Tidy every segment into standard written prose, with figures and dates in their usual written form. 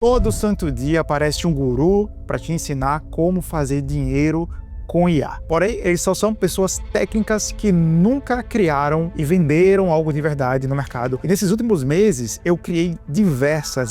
Todo santo dia aparece um guru para te ensinar como fazer dinheiro com IA. Porém, eles só são pessoas técnicas que nunca criaram e venderam algo de verdade no mercado. E nesses últimos meses, eu criei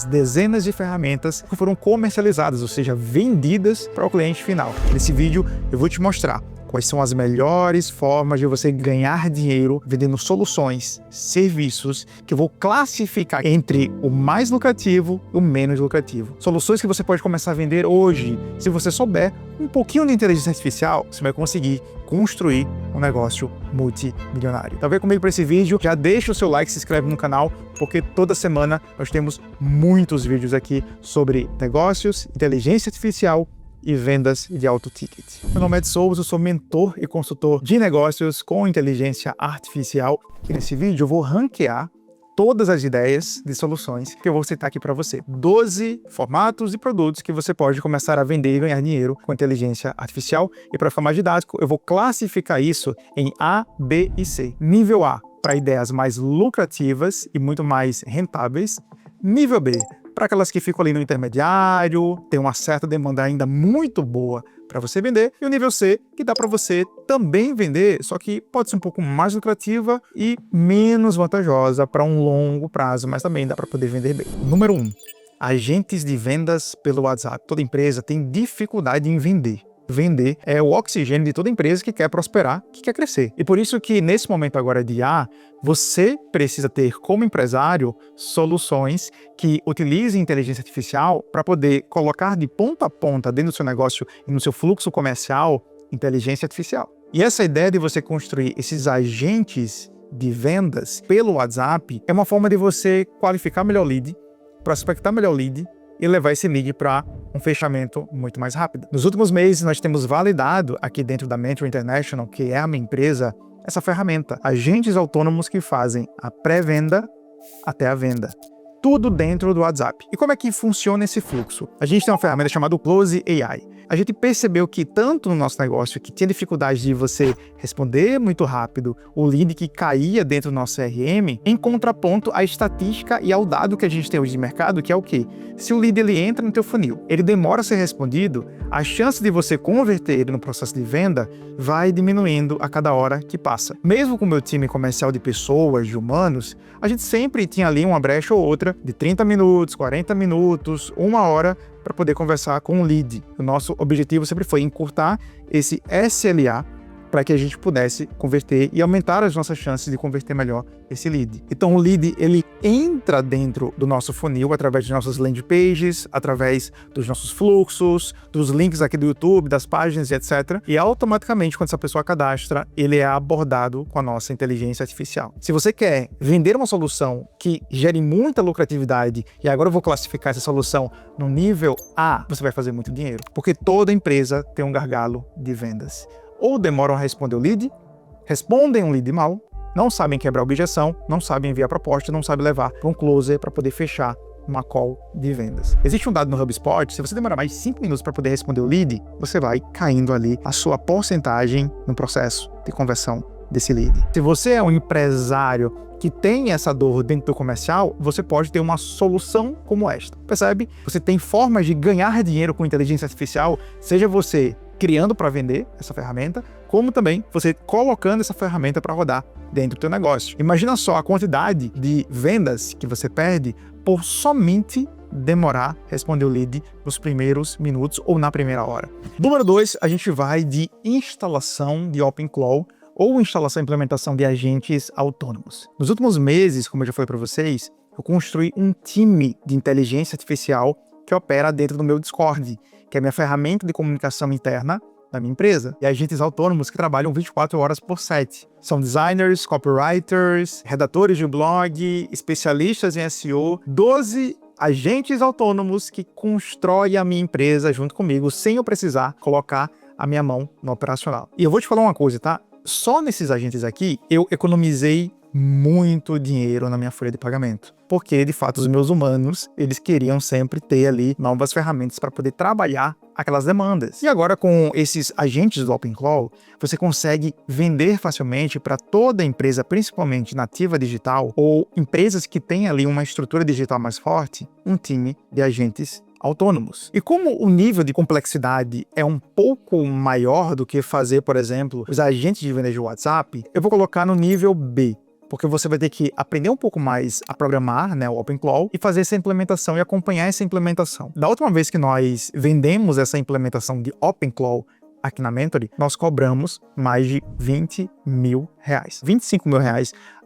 dezenas de ferramentas que foram comercializadas, ou seja, vendidas para o cliente final. Nesse vídeo, eu vou te mostrar quais são as melhores formas de você ganhar dinheiro vendendo soluções, serviços, que eu vou classificar entre o mais lucrativo e o menos lucrativo. Soluções que você pode começar a vender hoje. Se você souber um pouquinho de inteligência artificial, você vai conseguir construir um negócio multimilionário. Então vem comigo para esse vídeo, já deixa o seu like, se inscreve no canal, porque toda semana nós temos muitos vídeos aqui sobre negócios, inteligência artificial e vendas de alto ticket. Meu nome é Ed Souza, eu sou mentor e consultor de negócios com inteligência artificial e nesse vídeo eu vou ranquear todas as ideias de soluções que eu vou citar aqui para você. 12 formatos e produtos que você pode começar a vender e ganhar dinheiro com inteligência artificial. E para ficar mais didático, eu vou classificar isso em A, B e C. Nível A, para ideias mais lucrativas e muito mais rentáveis. Nível B, para aquelas que ficam ali no intermediário, tem uma certa demanda ainda muito boa para você vender. E o nível C, que dá para você também vender, só que pode ser um pouco mais lucrativa e menos vantajosa para um longo prazo, mas também dá para poder vender bem. Número 1. Agentes de vendas pelo WhatsApp. Toda empresa tem dificuldade em vender. Vender é o oxigênio de toda empresa que quer prosperar, que quer crescer. E por isso que nesse momento agora de IA, você precisa ter como empresário soluções que utilizem inteligência artificial para poder colocar de ponta a ponta dentro do seu negócio e no seu fluxo comercial inteligência artificial. E essa ideia de você construir esses agentes de vendas pelo WhatsApp é uma forma de você qualificar melhor o lead, prospectar melhor o lead e levar esse lead para um fechamento muito mais rápido. Nos últimos meses, nós temos validado aqui dentro da Mentor International, que é a minha empresa, essa ferramenta. Agentes autônomos que fazem a pré-venda até a venda. Tudo dentro do WhatsApp. E como é que funciona esse fluxo? A gente tem uma ferramenta chamada Close AI. A gente percebeu que tanto no nosso negócio que tinha dificuldade de você responder muito rápido o lead que caía dentro do nosso CRM, em contraponto à estatística e ao dado que a gente tem hoje de mercado, que é o quê? Se o lead ele entra no teu funil, ele demora a ser respondido, a chance de você converter ele no processo de venda vai diminuindo a cada hora que passa. Mesmo com o meu time comercial de pessoas, de humanos, a gente sempre tinha ali uma brecha ou outra de 30 minutos, 40 minutos, 1 hora para poder conversar com o lead. O nosso objetivo sempre foi encurtar esse SLA para que a gente pudesse converter e aumentar as nossas chances de converter melhor esse lead. Então o lead, ele entra dentro do nosso funil através de nossas landing pages, através dos nossos fluxos, dos links aqui do YouTube, das páginas e etc. E automaticamente, quando essa pessoa cadastra, ele é abordado com a nossa inteligência artificial. Se você quer vender uma solução que gere muita lucratividade, e agora eu vou classificar essa solução no nível A, você vai fazer muito dinheiro, porque toda empresa tem um gargalo de vendas. Ou demoram a responder o lead, respondem um lead mal, não sabem quebrar a objeção, não sabem enviar proposta, não sabem levar para um closer para poder fechar uma call de vendas. Existe um dado no HubSpot, se você demorar mais de 5 minutos para poder responder o lead, você vai caindo ali a sua porcentagem no processo de conversão desse lead. Se você é um empresário que tem essa dor dentro do comercial, você pode ter uma solução como esta. Percebe? Você tem formas de ganhar dinheiro com inteligência artificial, seja você criando para vender essa ferramenta, como também você colocando essa ferramenta para rodar dentro do teu negócio. Imagina só a quantidade de vendas que você perde por somente demorar responder o lead nos primeiros minutos ou na primeira hora. Número 2, a gente vai de instalação de OpenClaw ou instalação e implementação de agentes autônomos. Nos últimos meses, como eu já falei para vocês, eu construí um time de inteligência artificial que opera dentro do meu Discord, que é a minha ferramenta de comunicação interna da minha empresa. E agentes autônomos que trabalham 24 horas por 7. São designers, copywriters, redatores de blog, especialistas em SEO, 12 agentes autônomos que constroem a minha empresa junto comigo, sem eu precisar colocar a minha mão no operacional. E eu vou te falar uma coisa, tá? Só nesses agentes aqui, eu economizei muito dinheiro na minha folha de pagamento. Porque, de fato, os meus humanos, eles queriam sempre ter ali novas ferramentas para poder trabalhar aquelas demandas. E agora com esses agentes do OpenClaw, você consegue vender facilmente para toda empresa, principalmente nativa digital, ou empresas que têm ali uma estrutura digital mais forte, um time de agentes autônomos. E como o nível de complexidade é um pouco maior do que fazer, por exemplo, os agentes de venda de WhatsApp, eu vou colocar no nível B, porque você vai ter que aprender um pouco mais a programar, né, o OpenClaw, e fazer essa implementação e acompanhar essa implementação. Da última vez que nós vendemos essa implementação de OpenClaw aqui na Mentory, nós cobramos mais de R$20 mil. R$25 mil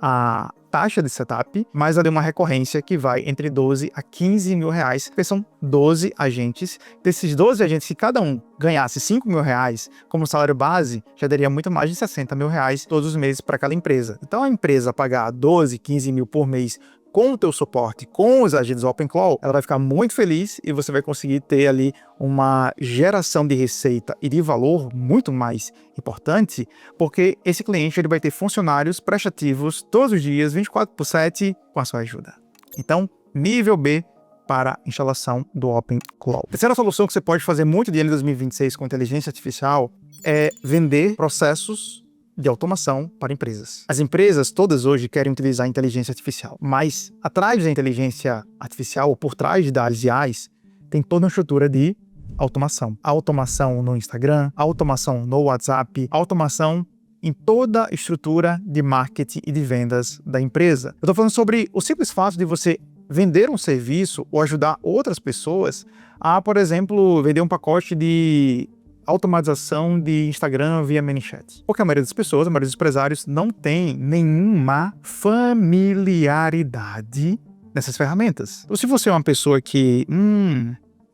a taxa de setup, mais ali uma recorrência que vai entre 12 a 15 mil reais, porque são 12 agentes. Desses 12 agentes, se cada um ganhasse 5 mil reais como salário base, já daria muito mais de 60 mil reais todos os meses para aquela empresa. Então a empresa pagar 12, 15 mil por mês com o teu suporte, com os agentes OpenClaw, ela vai ficar muito feliz e você vai conseguir ter ali uma geração de receita e de valor muito mais importante, porque esse cliente ele vai ter funcionários prestativos todos os dias, 24/7, com a sua ajuda. Então, nível B para instalação do OpenClaw. A terceira solução que você pode fazer muito dinheiro em 2026 com inteligência artificial é vender processos de automação para empresas. As empresas todas hoje querem utilizar a inteligência artificial, mas atrás da inteligência artificial, ou por trás das IAs, tem toda uma estrutura de automação. Automação no Instagram, automação no WhatsApp, automação em toda a estrutura de marketing e de vendas da empresa. Eu estou falando sobre o simples fato de você vender um serviço ou ajudar outras pessoas a, por exemplo, vender um pacote de automatização de Instagram via ManyChat. Porque a maioria das pessoas, a maioria dos empresários não tem nenhuma familiaridade nessas ferramentas. Então, se você é uma pessoa que,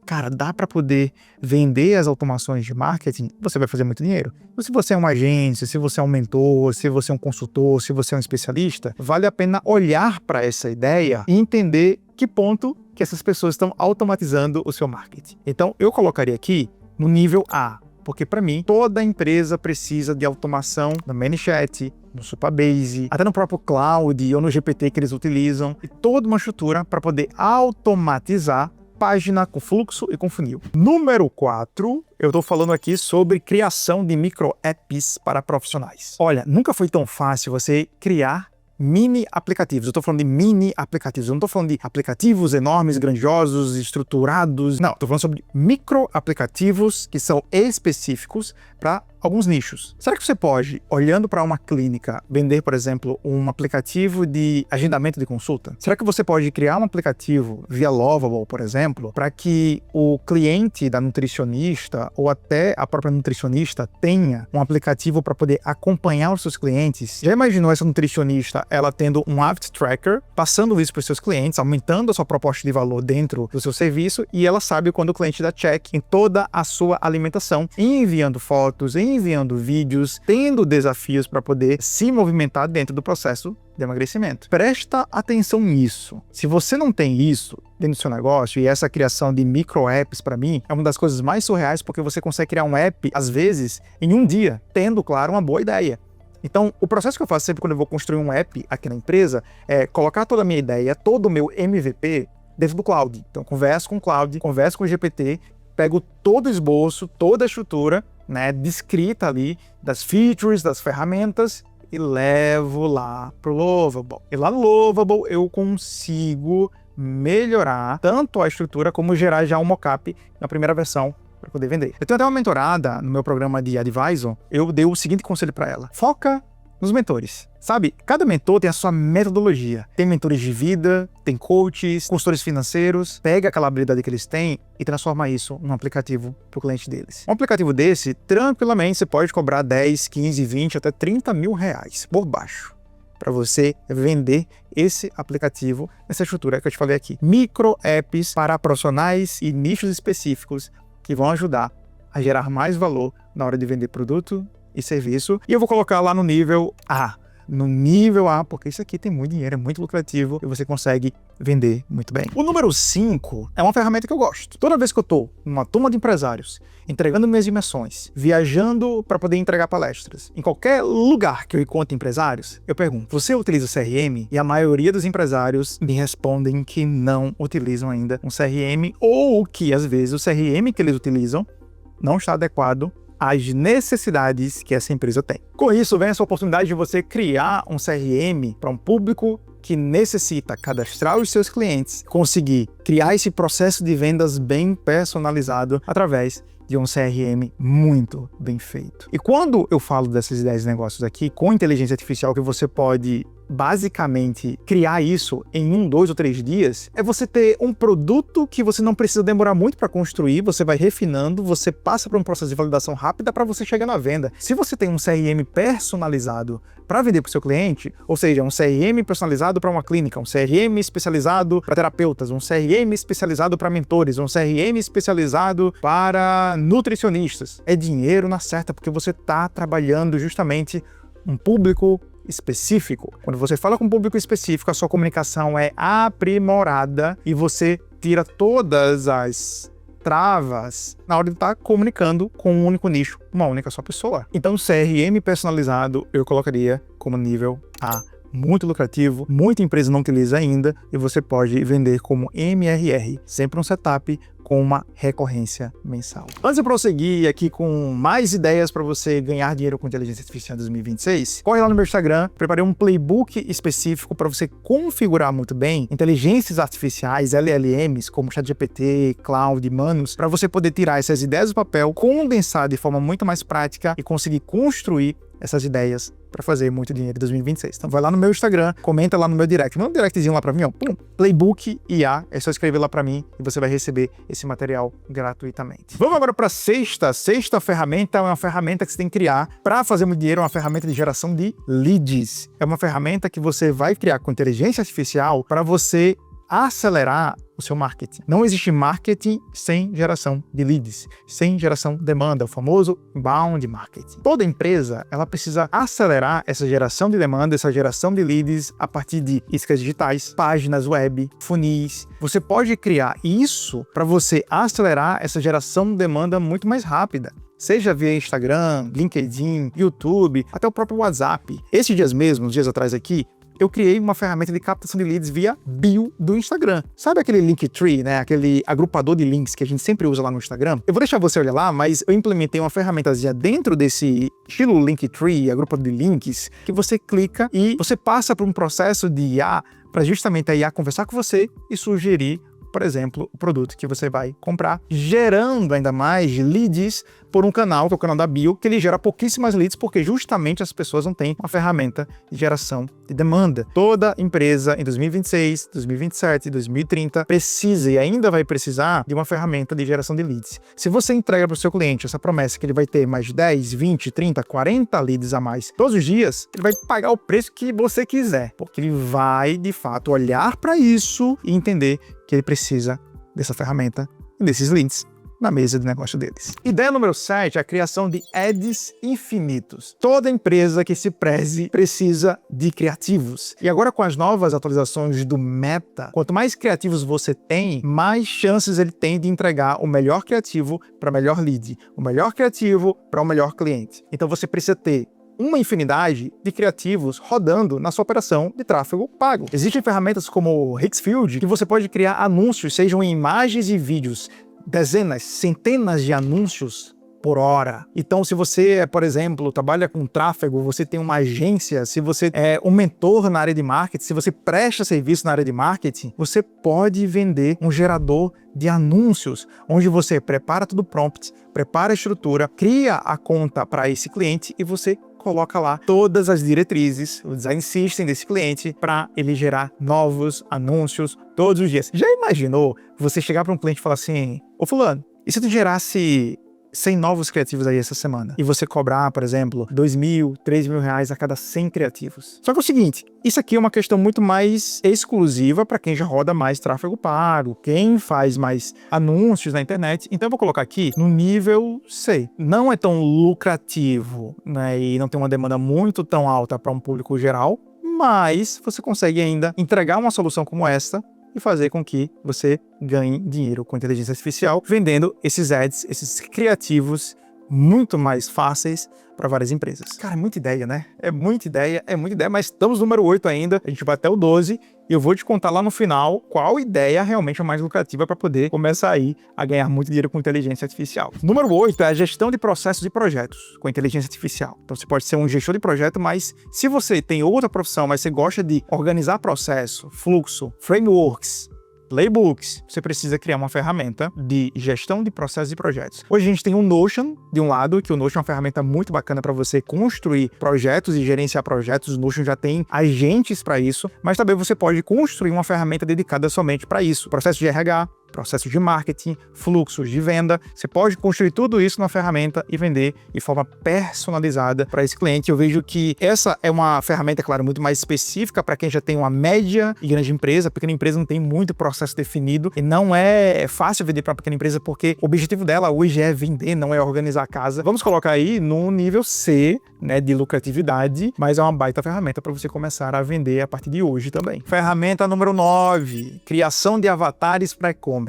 cara, dá para poder vender as automações de marketing, você vai fazer muito dinheiro. Então, se você é uma agência, se você é um mentor, se você é um consultor, se você é um especialista, vale a pena olhar para essa ideia e entender que ponto que essas pessoas estão automatizando o seu marketing. Então, eu colocaria aqui no nível A, porque para mim, toda empresa precisa de automação no ManyChat, no Supabase, até no próprio Cloud ou no GPT que eles utilizam, e toda uma estrutura para poder automatizar página com fluxo e com funil. Número 4, eu estou falando aqui sobre criação de micro apps para profissionais. Olha, nunca foi tão fácil você criar mini aplicativos. Eu estou falando de mini aplicativos. Eu não estou falando de aplicativos enormes, grandiosos, estruturados. Não, estou falando sobre micro aplicativos que são específicos para alguns nichos. Será que você pode, olhando para uma clínica, vender, por exemplo, um aplicativo de agendamento de consulta? Será que você pode criar um aplicativo via Lovable, por exemplo, para que o cliente da nutricionista ou até a própria nutricionista tenha um aplicativo para poder acompanhar os seus clientes? Já imaginou essa nutricionista, ela tendo um habit tracker, passando isso para os seus clientes, aumentando a sua proposta de valor dentro do seu serviço, e ela sabe quando o cliente dá check em toda a sua alimentação, enviando fotos, enviando vídeos, tendo desafios para poder se movimentar dentro do processo de emagrecimento. Presta atenção nisso. Se você não tem isso dentro do seu negócio, e essa criação de micro apps para mim é uma das coisas mais surreais, porque você consegue criar um app, às vezes, em um dia, tendo, claro, uma boa ideia. Então, o processo que eu faço sempre quando eu vou construir um app aqui na empresa é colocar toda a minha ideia, todo o meu MVP dentro do cloud. Então, converso com o cloud, converso com o GPT, pego todo o esboço, toda a estrutura, né, descrita ali das features, das ferramentas, e levo lá pro Lovable. E lá no Lovable eu consigo melhorar tanto a estrutura como gerar já um mockup na primeira versão para poder vender. Eu tenho até uma mentorada no meu programa de Advisor, eu dei o seguinte conselho para ela: foca nos mentores. Sabe, cada mentor tem a sua metodologia. Tem mentores de vida, tem coaches, consultores financeiros. Pega aquela habilidade que eles têm e transforma isso num aplicativo para o cliente deles. Um aplicativo desse, tranquilamente, você pode cobrar 10, 15, 20, até 30 mil reais por baixo para você vender esse aplicativo nessa estrutura que eu te falei aqui. Micro apps para profissionais e nichos específicos que vão ajudar a gerar mais valor na hora de vender produto e serviço. E eu vou colocar lá no nível A. No nível A, porque isso aqui tem muito dinheiro, é muito lucrativo e você consegue vender muito bem. O número 5 é uma ferramenta que eu gosto. Toda vez que eu tô numa turma de empresários, entregando minhas imersões, viajando para poder entregar palestras, em qualquer lugar que eu encontre empresários, eu pergunto: você utiliza CRM? E a maioria dos empresários me respondem que não utilizam ainda um CRM, ou que às vezes o CRM que eles utilizam não está adequado às necessidades que essa empresa tem. Com isso, vem essa oportunidade de você criar um CRM para um público que necessita cadastrar os seus clientes, conseguir criar esse processo de vendas bem personalizado através de um CRM muito bem feito. E quando eu falo dessas ideias de negócios aqui, com inteligência artificial, que você pode basicamente criar isso em 1, 2 ou 3 dias, é você ter um produto que você não precisa demorar muito para construir, você vai refinando, você passa por um processo de validação rápida para você chegar na venda. Se você tem um CRM personalizado para vender para o seu cliente, ou seja, um CRM personalizado para uma clínica, um CRM especializado para terapeutas, um CRM especializado para mentores, um CRM especializado para nutricionistas, é dinheiro na certa, porque você está trabalhando justamente um público específico. Quando você fala com um público específico, a sua comunicação é aprimorada e você tira todas as travas na hora de estar comunicando com um único nicho, uma única só pessoa. Então, CRM personalizado eu colocaria como nível A. Muito lucrativo, muita empresa não utiliza ainda e você pode vender como MRR, sempre um setup com uma recorrência mensal. Antes de prosseguir aqui com mais ideias para você ganhar dinheiro com inteligência artificial em 2026, corre lá no meu Instagram, preparei um playbook específico para você configurar muito bem inteligências artificiais, LLMs, como ChatGPT, Claude, Manus, para você poder tirar essas ideias do papel, condensar de forma muito mais prática e conseguir construir essas ideias para fazer muito dinheiro em 2026. Então vai lá no meu Instagram, comenta lá no meu direct. Manda um directzinho lá para mim, ó. Pum, Playbook IA. É só escrever lá para mim e você vai receber esse material gratuitamente. Vamos agora para a sexta. Sexta ferramenta é uma ferramenta que você tem que criar para fazer muito dinheiro, uma ferramenta de geração de leads. É uma ferramenta que você vai criar com inteligência artificial para você acelerar o seu marketing. Não existe marketing sem geração de leads, sem geração de demanda, o famoso inbound marketing. Toda empresa, ela precisa acelerar essa geração de demanda, essa geração de leads a partir de iscas digitais, páginas web, funis. Você pode criar isso para você acelerar essa geração de demanda muito mais rápida. Seja via Instagram, LinkedIn, YouTube, até o próprio WhatsApp. Esses dias mesmo, uns dias atrás aqui, eu criei uma ferramenta de captação de leads via bio do Instagram. Sabe aquele Linktree, né? Aquele agrupador de links que a gente sempre usa lá no Instagram? Eu vou deixar você olhar lá, mas eu implementei uma ferramentazinha dentro desse estilo Linktree, agrupador de links, que você clica e você passa por um processo de IA para justamente a IA conversar com você e sugerir, por exemplo, o produto que você vai comprar, gerando ainda mais leads por um canal, que é o canal da bio, que ele gera pouquíssimas leads, porque justamente as pessoas não têm uma ferramenta de geração de demanda. Toda empresa em 2026, 2027, 2030 precisa e ainda vai precisar de uma ferramenta de geração de leads. Se você entrega para o seu cliente essa promessa que ele vai ter mais 10, 20, 30, 40 leads a mais todos os dias, ele vai pagar o preço que você quiser, porque ele vai, de fato, olhar para isso e entender que ele precisa dessa ferramenta e desses leads na mesa de negócio deles. Ideia número 7 é a criação de ads infinitos. Toda empresa que se preze precisa de criativos. E agora com as novas atualizações do Meta, quanto mais criativos você tem, mais chances ele tem de entregar o melhor criativo para o melhor lead, o melhor criativo para o melhor cliente. Então você precisa ter uma infinidade de criativos rodando na sua operação de tráfego pago. Existem ferramentas como o Hixfield que você pode criar anúncios, sejam em imagens e vídeos, dezenas, centenas de anúncios por hora. Então, se você, por exemplo, trabalha com tráfego, você tem uma agência, se você é um mentor na área de marketing, se você presta serviço na área de marketing, você pode vender um gerador de anúncios, onde você prepara tudo prompt, prepara a estrutura, cria a conta para esse cliente e você coloca lá todas as diretrizes, o design system desse cliente para ele gerar novos anúncios todos os dias. Já imaginou você chegar para um cliente e falar assim: ô fulano, e se tu gerasse 100 novos criativos aí essa semana e você cobrar, por exemplo, R$2.000, R$3.000 a cada 100 criativos? Só que é o seguinte, isso aqui é uma questão muito mais exclusiva para quem já roda mais tráfego pago, quem faz mais anúncios na internet. Então eu vou colocar aqui no nível C. Não é tão lucrativo, né, e não tem uma demanda muito tão alta para um público geral, mas você consegue ainda entregar uma solução como esta e fazer com que você ganhe dinheiro com inteligência artificial, vendendo esses ads, esses criativos muito mais fáceis para várias empresas. Cara, é muita ideia, né? É muita ideia, mas estamos no número 8 ainda, a gente vai até o 12 e eu vou te contar lá no final qual ideia realmente é mais lucrativa para poder começar aí a ganhar muito dinheiro com inteligência artificial. Número 8 é a gestão de processos e projetos com inteligência artificial. Então você pode ser um gestor de projeto, mas se você tem outra profissão, mas você gosta de organizar processo, fluxo, frameworks, playbooks, você precisa criar uma ferramenta de gestão de processos e projetos. Hoje a gente tem o Notion, de um lado, que o Notion é uma ferramenta muito bacana para você construir projetos e gerenciar projetos. O Notion já tem agentes para isso, mas também você pode construir uma ferramenta dedicada somente para isso. Processo de RH, processo de marketing, fluxos de venda. Você pode construir tudo isso numa ferramenta e vender de forma personalizada para esse cliente. Eu vejo que essa é uma ferramenta, claro, muito mais específica para quem já tem uma média e grande empresa. A pequena empresa não tem muito processo definido e não é fácil vender para a pequena empresa porque o objetivo dela hoje é vender, não é organizar a casa. Vamos colocar aí no nível C, né, de lucratividade, mas é uma baita ferramenta para você começar a vender a partir de hoje também. Ferramenta número 9, criação de avatares para e-commerce.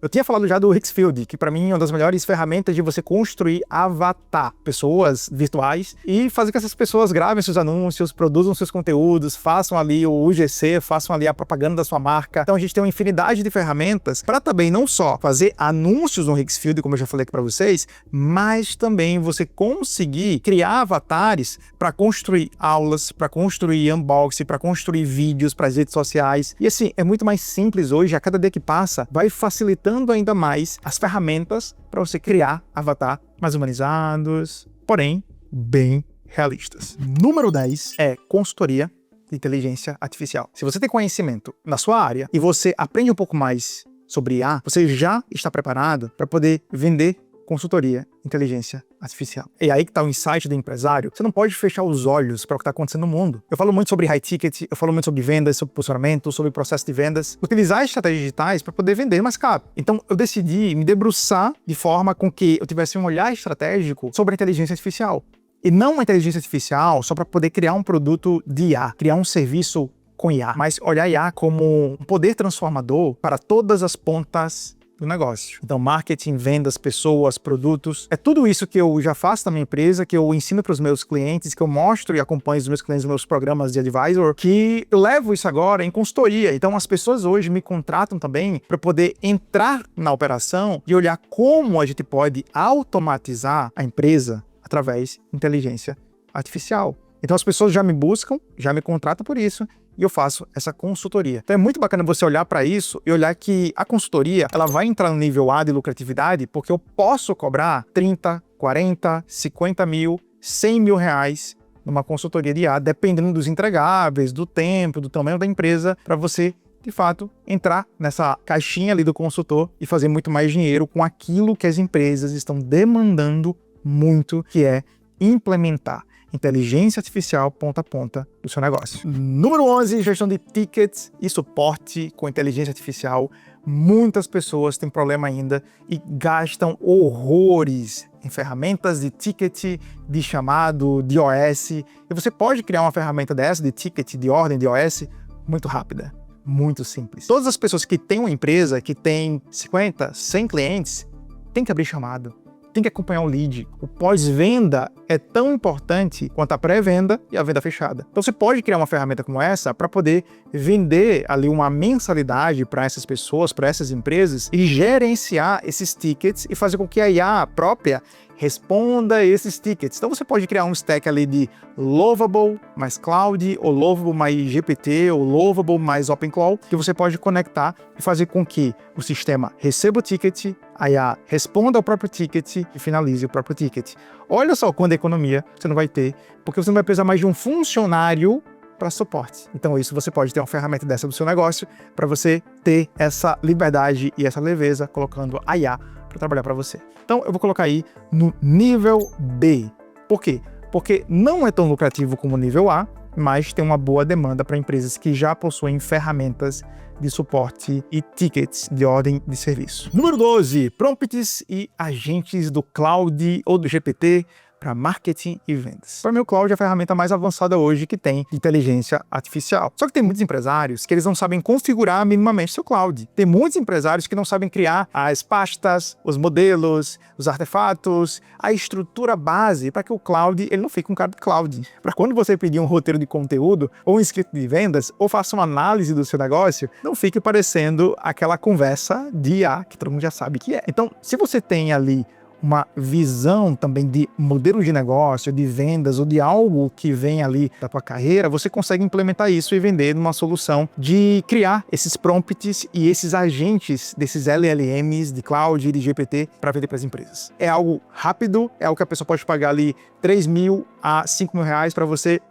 Eu tinha falado já do Hixfield, que para mim é uma das melhores ferramentas de você construir avatar, pessoas virtuais, e fazer com que essas pessoas gravem seus anúncios, produzam seus conteúdos, façam ali o UGC, façam ali a propaganda da sua marca. Então a gente tem uma infinidade de ferramentas para também não só fazer anúncios no Hixfield, como eu já falei aqui para vocês, mas também você conseguir criar avatares para construir aulas, para construir unboxing, para construir vídeos para as redes sociais. E assim, é muito mais simples hoje, a cada dia que passa, vai facilitando ainda mais as ferramentas para você criar avatar mais humanizados, porém bem realistas. Número 10 é consultoria de inteligência artificial. Se você tem conhecimento na sua área e você aprende um pouco mais sobre IA, você já está preparado para poder vender consultoria, inteligência artificial. É aí que está o insight do empresário. Você não pode fechar os olhos para o que está acontecendo no mundo. Eu falo muito sobre high ticket, eu falo muito sobre vendas, sobre posicionamento, sobre processo de vendas. Utilizar estratégias digitais para poder vender mais caro. Então, eu decidi me debruçar de forma com que eu tivesse um olhar estratégico sobre a inteligência artificial. E não uma inteligência artificial só para poder criar um produto de IA, criar um serviço com IA, mas olhar IA como um poder transformador para todas as pontas do negócio. Então, marketing, vendas, pessoas, produtos, é tudo isso que eu já faço na minha empresa, que eu ensino para os meus clientes, que eu mostro e acompanho os meus clientes nos meus programas de advisor, que eu levo isso agora em consultoria. Então, as pessoas hoje me contratam também para poder entrar na operação e olhar como a gente pode automatizar a empresa através de inteligência artificial. Então, as pessoas já me buscam, já me contratam por isso, e eu faço essa consultoria. Então é muito bacana você olhar para isso e olhar que a consultoria ela vai entrar no nível A de lucratividade porque eu posso cobrar 30, 40, 50 mil, 100 mil reais numa consultoria de IA, dependendo dos entregáveis, do tempo, do tamanho da empresa, para você, de fato, entrar nessa caixinha ali do consultor e fazer muito mais dinheiro com aquilo que as empresas estão demandando muito, que é implementar inteligência artificial ponta a ponta do seu negócio. Número 11, gestão de tickets e suporte com inteligência artificial. Muitas pessoas têm problema ainda e gastam horrores em ferramentas de ticket, de chamado, de OS. E você pode criar uma ferramenta dessa, de ticket, de ordem, de OS, muito rápida, muito simples. Todas as pessoas que têm uma empresa, que tem 50, 100 clientes, tem que abrir chamado. Tem que acompanhar o lead. O pós-venda é tão importante quanto a pré-venda e a venda fechada. Então você pode criar uma ferramenta como essa para poder vender ali uma mensalidade para essas pessoas, para essas empresas e gerenciar esses tickets e fazer com que a IA própria responda esses tickets. Então você pode criar um stack ali de Lovable mais Cloud, ou Lovable mais GPT, ou Lovable mais OpenClaw, que você pode conectar e fazer com que o sistema receba o ticket, a IA responda ao próprio ticket e finalize o próprio ticket. Olha só quanta economia você não vai ter, porque você não vai precisar mais de um funcionário para suporte. Então isso você pode ter uma ferramenta dessa do seu negócio para você ter essa liberdade e essa leveza colocando a IA para trabalhar para você. Então eu vou colocar aí no nível B. Por quê? Porque não é tão lucrativo como o nível A, mas tem uma boa demanda para empresas que já possuem ferramentas de suporte e tickets de ordem de serviço. Número 12, prompts e agentes do Cloud ou do GPT para marketing e vendas. Para mim, o cloud é a ferramenta mais avançada hoje que tem de inteligência artificial. Só que tem muitos empresários que eles não sabem configurar minimamente seu cloud. Tem muitos empresários que não sabem criar as pastas, os modelos, os artefatos, a estrutura base para que o cloud ele não fique um cara de cloud. Para quando você pedir um roteiro de conteúdo ou um script de vendas ou faça uma análise do seu negócio, não fique parecendo aquela conversa de IA que todo mundo já sabe que é. Então, se você tem ali uma visão também de modelo de negócio, de vendas ou de algo que vem ali da tua carreira, você consegue implementar isso e vender numa solução de criar esses prompts e esses agentes desses LLMs de cloud e de GPT para vender para as empresas. É algo rápido, é algo que a pessoa pode pagar ali 3 mil a 5 mil reais para você,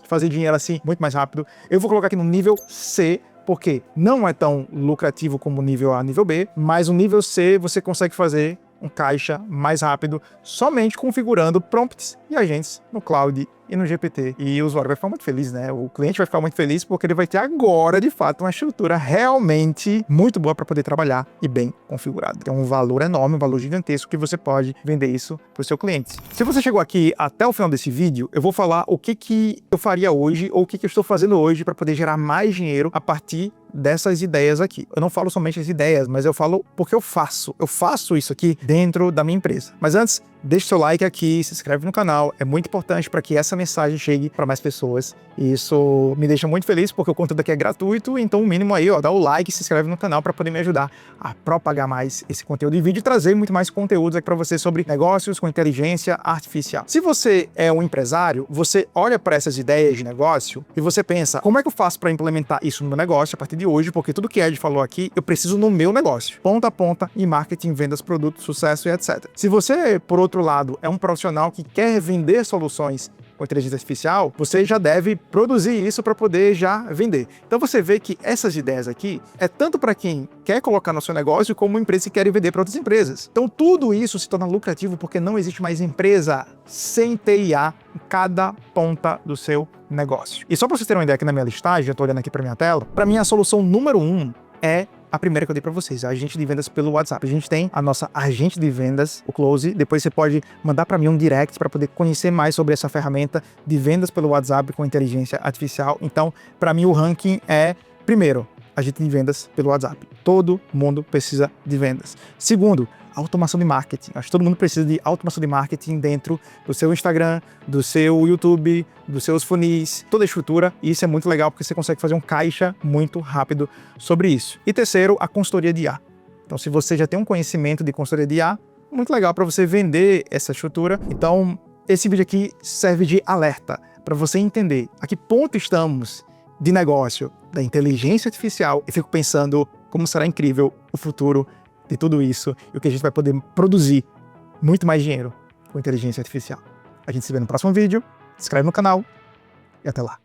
fazer dinheiro assim muito mais rápido. Eu vou colocar aqui no nível C, porque não é tão lucrativo como o nível A, nível B, mas o nível C você consegue fazer um caixa mais rápido, somente configurando prompts e agentes no cloud e no GPT. E o usuário vai ficar muito feliz, né? O cliente vai ficar muito feliz porque ele vai ter agora, de fato, uma estrutura realmente muito boa para poder trabalhar e bem configurada. É um valor enorme, um valor gigantesco que você pode vender isso para o seu cliente. Se você chegou aqui até o final desse vídeo, eu vou falar o que eu faria hoje ou o que eu estou fazendo hoje para poder gerar mais dinheiro a partir dessas ideias aqui. Eu não falo somente as ideias, mas eu falo porque eu faço. Eu faço isso aqui dentro da minha empresa. Mas antes, deixe seu like aqui, se inscreve no canal. É muito importante para que essa mensagem chegue para mais pessoas. E isso me deixa muito feliz porque o conteúdo aqui é gratuito. Então o mínimo aí, ó, dá o like, se inscreve no canal para poder me ajudar a propagar mais esse conteúdo de vídeo e trazer muito mais conteúdos aqui para você sobre negócios com inteligência artificial. Se você é um empresário, você olha para essas ideias de negócio e você pensa, como é que eu faço para implementar isso no meu negócio a partir de hoje? Porque tudo que Ed falou aqui, eu preciso no meu negócio. Ponta a ponta em marketing, vendas, produtos, sucesso e etc. Se você, por outro lado, é um profissional que quer vender soluções com inteligência artificial, você já deve produzir isso para poder já vender. Então você vê que essas ideias aqui é tanto para quem quer colocar no seu negócio como empresas que querem vender para outras empresas. Então tudo isso se torna lucrativo porque não existe mais empresa sem ter IA em cada ponta do seu negócio. E só para vocês terem uma ideia aqui na minha listagem, eu estou olhando aqui para minha tela, para mim a solução número 1 é a primeira que eu dei para vocês, a agente de vendas pelo WhatsApp. A gente tem a nossa agente de vendas, o Close. Depois você pode mandar para mim um direct para poder conhecer mais sobre essa ferramenta de vendas pelo WhatsApp com inteligência artificial. Então, para mim o ranking é, primeiro, agente de vendas pelo WhatsApp. Todo mundo precisa de vendas. Segundo, automação de marketing. Acho que todo mundo precisa de automação de marketing dentro do seu Instagram, do seu YouTube, dos seus funis, toda a estrutura. E isso é muito legal porque você consegue fazer um caixa muito rápido sobre isso. E terceiro, a consultoria de IA. Então, se você já tem um conhecimento de consultoria de IA, muito legal para você vender essa estrutura. Então, esse vídeo aqui serve de alerta para você entender a que ponto estamos de negócio da inteligência artificial. E fico pensando como será incrível o futuro de tudo isso e o que a gente vai poder produzir muito mais dinheiro com inteligência artificial. A gente se vê no próximo vídeo, se inscreve no canal e até lá.